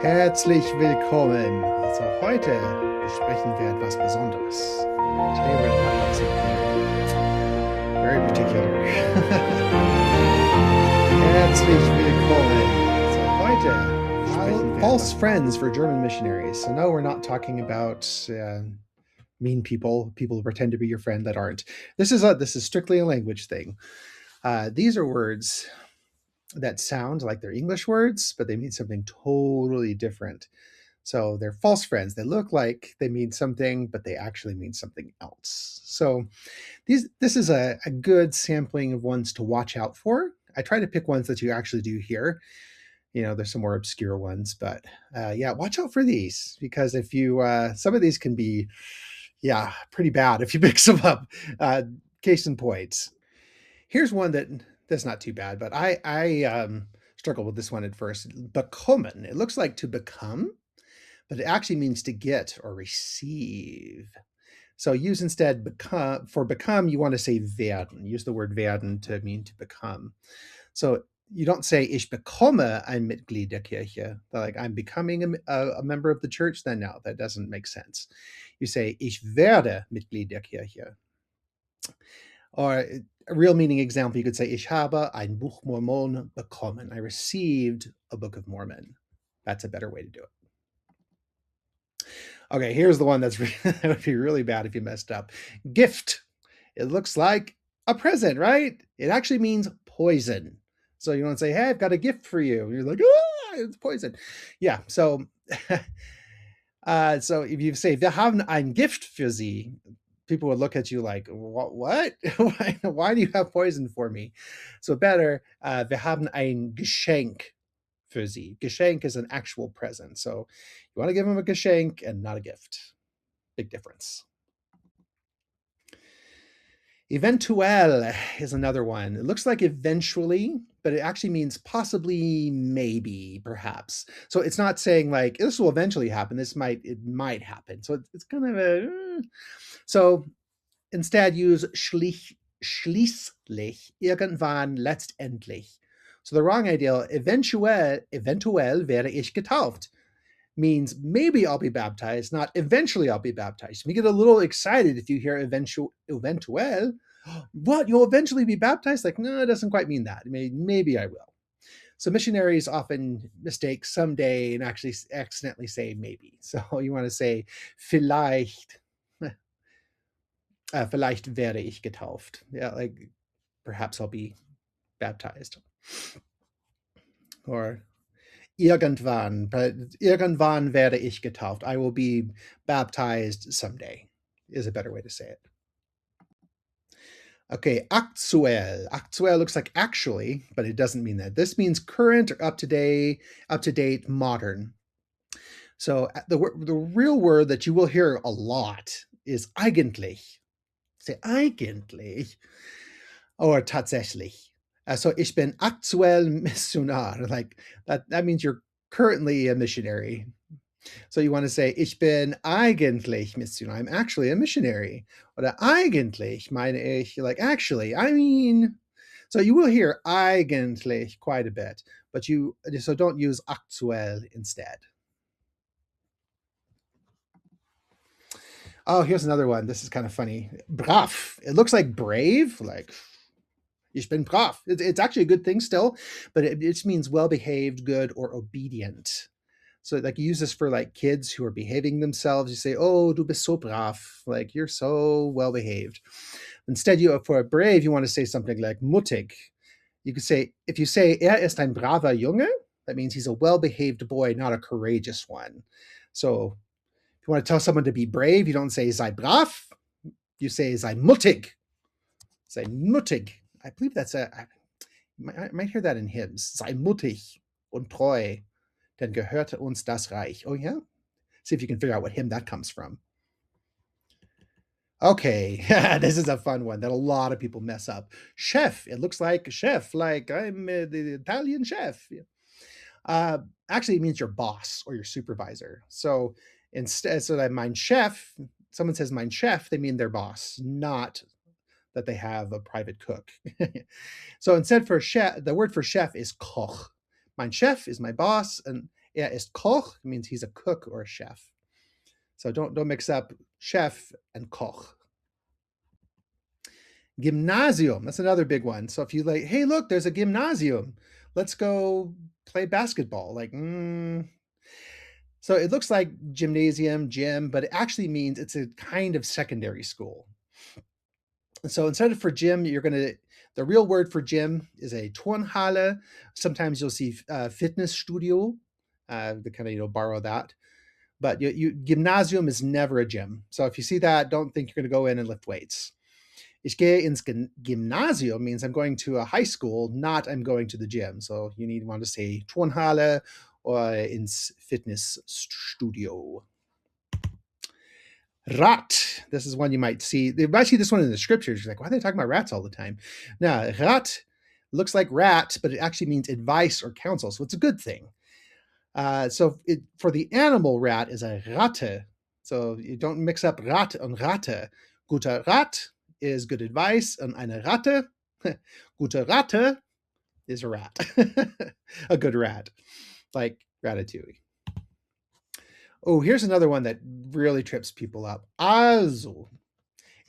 Herzlich willkommen. Also heute besprechen wir etwas Besonderes. Today we're going to talk about something very particular. Herzlich willkommen. So heute besprechen wir false friends for German missionaries. So no, we're not talking about mean people who pretend to be your friend that aren't. This is strictly a language thing. These are words that sound like they're English words, but they mean something totally different. So they're false friends. They look like they mean something, but they actually mean something else. So this is a good sampling of ones to watch out for. I try to pick ones that you actually do hear. You know, there's some more obscure ones, but yeah, watch out for these because if you, some of these can be, yeah, pretty bad if you mix them up. Case in point, here's one that's not too bad, but I struggled with this one at first. Bekommen. It looks like to become, but it actually means to get or receive. So use instead become. For become, you want to say werden. Use the word werden to mean to become. So you don't say ich bekomme ein Mitglied der Kirche. Like I'm becoming a member of the church. Then no, that doesn't make sense. You say ich werde Mitglied der Kirche. Or a real meaning example, you could say ich habe ein Buch Mormon bekommen. I received a Book of Mormon. That's a better way to do it. Okay, here's the one that would be really bad if you messed up. Gift. It looks like a present, right? It actually means poison. So you want to say, hey, I've got a gift for you. And you're like, ah, it's poison. Yeah, so so if you say, wir haben ein Gift für Sie, people would look at you like, what? Why do you have poison for me? So better, wir haben ein Geschenk für Sie. Geschenk is an actual present. So you want to give them a Geschenk and not a gift. Big difference. Eventuell is another one. It looks like eventually, but it actually means possibly, maybe, perhaps. So it's not saying like this will eventually happen. It might happen. So it's kind of a. So instead use schließlich, irgendwann, letztendlich. So the wrong ideal, eventuell werde ich getauft, means maybe I'll be baptized, not eventually I'll be baptized. You get a little excited if you hear eventuell. What? You'll eventually be baptized? Like, no, it doesn't quite mean that. Maybe I will. So missionaries often mistake someday and actually accidentally say maybe. So you want to say vielleicht. Vielleicht werde ich getauft. Yeah, like perhaps I'll be baptized. Or irgendwann werde ich getauft. I will be baptized someday is a better way to say it. Okay, aktuell. Aktuell looks like actually, but it doesn't mean that. This means current or up to date, modern. So the real word that you will hear a lot is eigentlich. Say eigentlich or tatsächlich. So ich bin aktuell missionar. Like that means you're currently a missionary. So you want to say ich bin eigentlich missionar. I'm actually a missionary. Oder eigentlich meine ich, like actually, I mean. So you will hear eigentlich quite a bit, but so don't use aktuell instead. Oh, here's another one. This is kind of funny. Brav. It looks like brave, like ich bin brav. It's actually a good thing still, but it just means well-behaved, good, or obedient. So like you use this for like kids who are behaving themselves. You say, oh, du bist so brav. Like you're so well-behaved. Instead, for a brave, you want to say something like mutig. You could say, if you say, ist ein braver Junge, that means he's a well-behaved boy, not a courageous one. So if you want to tell someone to be brave, you don't say sei brav. You say sei mutig. Sei mutig. I believe that's I might hear that in hymns. Sei mutig und treu, denn gehörte uns das Reich. Oh yeah? See if you can figure out what hymn that comes from. Okay, this is a fun one that a lot of people mess up. Chef. It looks like chef, like I'm the Italian chef. Actually, it means your boss or your supervisor. So instead, so that mein Chef, someone says mein Chef, they mean their boss, not that they have a private cook. So instead for chef, the word for chef is Koch. Mein Chef is my boss, and Er ist Koch means he's a cook or a chef. So don't mix up chef and Koch. Gymnasium, that's another big one. So if you like, hey, look, there's a gymnasium. Let's go play basketball. Like, so it looks like gymnasium, gym, but it actually means it's a kind of secondary school. So instead of for gym, the real word for gym is a Turnhalle. Sometimes you'll see fitness studio, to kind of borrow that. But gymnasium is never a gym. So if you see that, don't think you're going to go in and lift weights. Ich gehe ins Gymnasium means I'm going to a high school, not I'm going to the gym. So you want to say Turnhalle or ins Fitnessstudio. Rat. This is one you might see. You might see this one in the scriptures. You're like, why are they talking about rats all the time? Now, rat looks like rat, but it actually means advice or counsel. So it's a good thing. For the animal rat is a Ratte. So you don't mix up Rat and Ratte. Guter Rat is good advice, and eine Ratte, gute Ratte, is a rat. A good rat, like Ratatouille. Oh, here's another one that really trips people up. Also.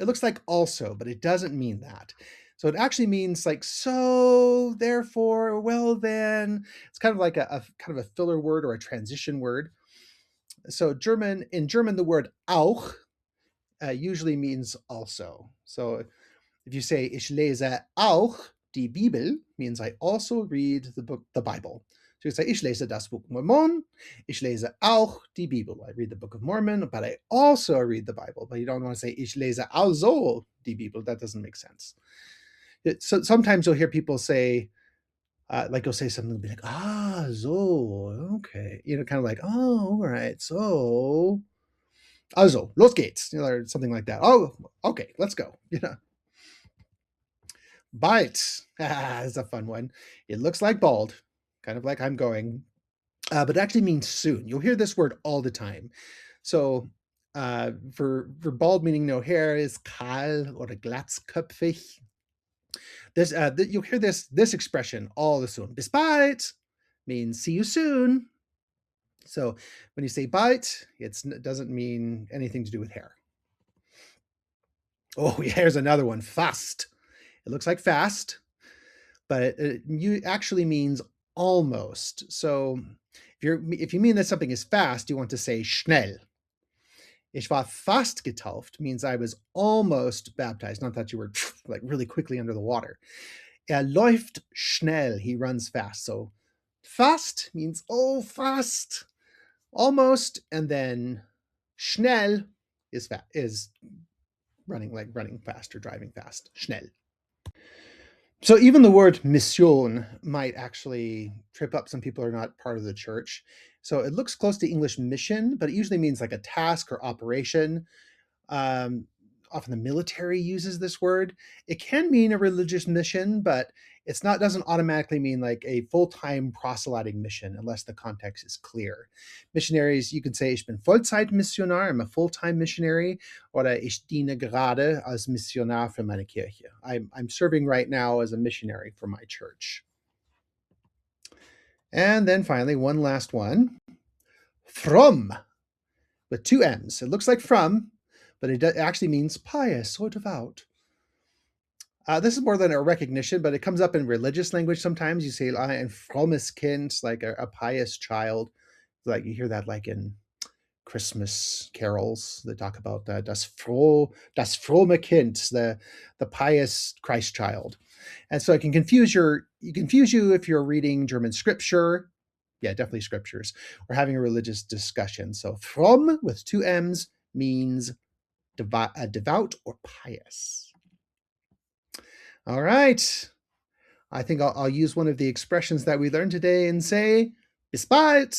It looks like also, but it doesn't mean that. So it actually means like so, therefore, well then. It's kind of like a kind of a filler word or a transition word. So in German, the word auch usually means also. So if you say ich lese auch die Bibel, means I also read the Bible. So you say ich lese das Buch Mormon, ich lese auch die Bibel. I read the Book of Mormon, but I also read the Bible. But you don't want to say ich lese also die Bibel. That doesn't make sense. So sometimes you'll hear people say, like you'll say something, be like, so, okay. Kind of like, oh, all right, so, also, los geht's, or something like that. Oh, okay, let's go. Bite. That's a fun one. It looks like bald, kind of like I'm going, but it actually means soon. You'll hear this word all the time. So for bald meaning no hair is kahl or glatzköpfig. You'll hear this expression all the soon. Bis bald means see you soon. So when you say bite, it doesn't mean anything to do with hair. Oh, here's another one. Fast. It looks like fast, but it actually means almost. So if you mean that something is fast, you want to say schnell. Ich war fast getauft means I was almost baptized, not that you were like really quickly under the water. Er läuft schnell, he runs fast. So fast means fast, almost, and then schnell is running fast or driving fast. Schnell. So even the word mission might actually trip up some people who are not part of the church. So it looks close to English mission, but it usually means like a task or operation. Often the military uses this word. It can mean a religious mission, but doesn't automatically mean like a full-time proselyting mission unless the context is clear. Missionaries, you can say ich bin Vollzeitmissionar, I'm a full-time missionary, oder ich diene gerade als Missionar für meine Kirche. I'm serving right now as a missionary for my church. And then finally, one last one. From, with two M's. It looks like from, but it actually means pious or devout. This is more than a recognition, but it comes up in religious language sometimes. You say ein frommes Kind, like a pious child. Like you hear that like in Christmas carols. They talk about das fromme Kind, the pious Christ child. And so it can confuse you if you're reading German scripture. Yeah, definitely scriptures, or having a religious discussion. So from with two M's means devout or pious. All right. I think I'll use one of the expressions that we learned today and say, bis bald.